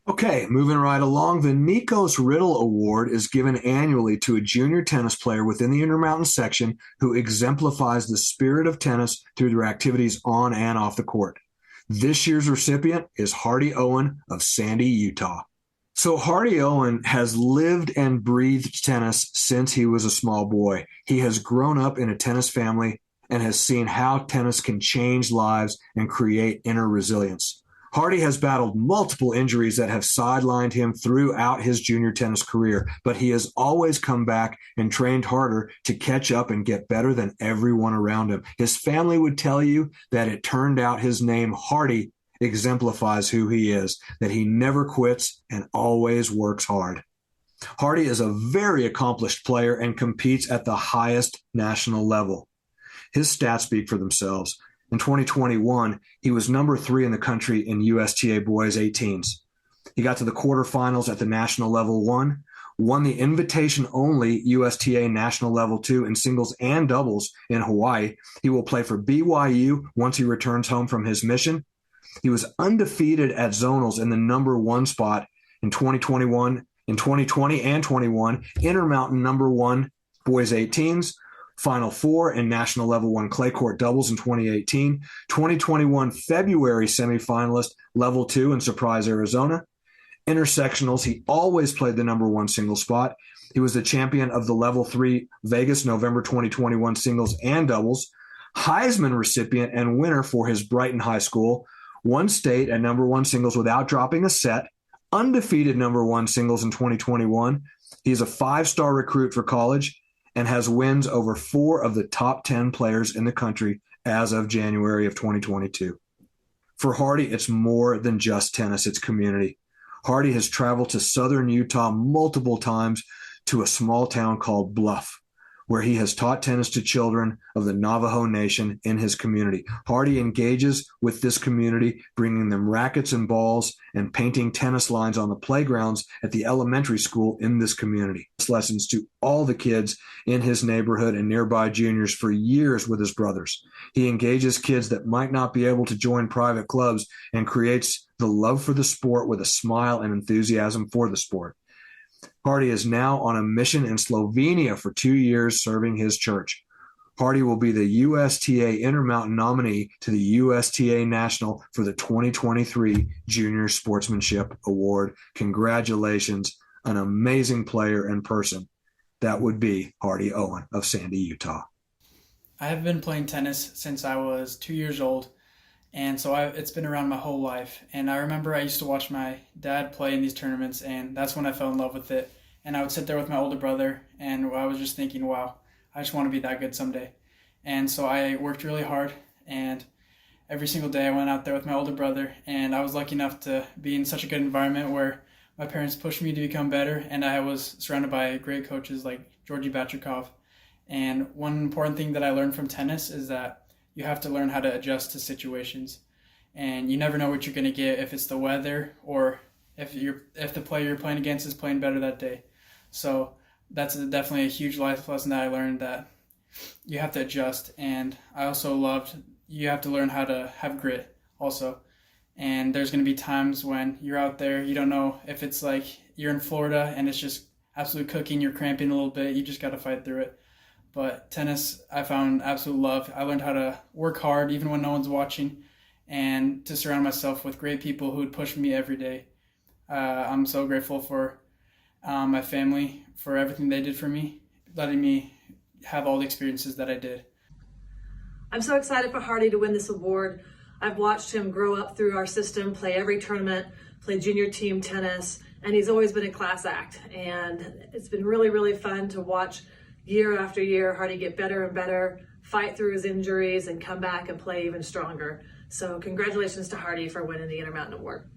Okay, moving right along, the Nikos Ridle Award is given annually to a junior tennis player within the Intermountain Section who exemplifies the spirit of tennis through their activities on and off the court. This year's recipient is Hardy Owen of Sandy, Utah. So Hardy Owen has lived and breathed tennis since he was a small boy. He has grown up in a tennis family and has seen how tennis can change lives and create inner resilience. Hardy has battled multiple injuries that have sidelined him throughout his junior tennis career, but he has always come back and trained harder to catch up and get better than everyone around him. His family would tell you that it turned out his name, Hardy, exemplifies who he is, that he never quits and always works hard. Hardy is a very accomplished player and competes at the highest national level. His stats speak for themselves. In 2021, he was number 3 in the country in USTA boys 18s. He got to the quarterfinals at the national level 1, won the invitation-only USTA national level 2 in singles and doubles in Hawaii. He will play for BYU once he returns home from his mission. He was undefeated at zonals in the number 1 spot in 2021, in 2020 and 21, Intermountain number 1 boys 18s, Final 4 in National Level 1 clay court doubles in 2018, 2021 February semifinalist Level 2 in Surprise, Arizona. Intersectionals, he always played the number 1 singles spot. He was the champion of the Level 3 Vegas November 2021 singles and doubles. Heisman recipient and winner for his Brighton High School. Won state at number 1 singles without dropping a set. Undefeated number 1 singles in 2021. He is a 5-star recruit for college and has wins over 4 of the top 10 players in the country as of January of 2022. For Hardy, it's more than just tennis, it's community. Hardy has traveled to southern Utah multiple times to a small town called Bluff, where he has taught tennis to children of the Navajo Nation in his community. Hardy engages with this community, bringing them rackets and balls and painting tennis lines on the playgrounds at the elementary school in this community. Lessons to all the kids in his neighborhood and nearby juniors for years with his brothers. He engages kids that might not be able to join private clubs and creates the love for the sport with a smile and enthusiasm for the sport. Hardy is now on a mission in Slovenia for 2 years serving his church. Hardy will be the USTA Intermountain nominee to the USTA National for the 2023 Junior Sportsmanship Award. Congratulations, an amazing player and person. That would be Hardy Owen of Sandy, Utah. I have been playing tennis since I was 2 years old, and so it's been around my whole life. And I remember I used to watch my dad play in these tournaments, and that's when I fell in love with it. And I would sit there with my older brother, and I was just thinking, wow, I just want to be that good someday. And so I worked really hard, and every single day I went out there with my older brother, and I was lucky enough to be in such a good environment where my parents pushed me to become better, and I was surrounded by great coaches like Georgi Bachikov. And one important thing that I learned from tennis is that you have to learn how to adjust to situations. And you never know what you're going to get, if it's the weather or if the player you're playing against is playing better that day. So that's definitely a huge life lesson that I learned, that you have to adjust. And I also loved you have to learn how to have grit also. And there's going to be times when you're out there, you don't know if it's like you're in Florida and it's just absolute cooking, you're cramping a little bit, you just got to fight through it. But tennis, I found absolute love. I learned how to work hard even when no one's watching, and to surround myself with great people who would push me every day. I'm so grateful for my family, for everything they did for me, letting me have all the experiences that I did. I'm so excited for Hardy to win this award. I've watched him grow up through our system, play every tournament, play junior team tennis, and he's always been a class act. And it's been really, really fun to watch year after year Hardy get better and better, fight through his injuries, and come back and play even stronger. So congratulations to Hardy for winning the Intermountain Award.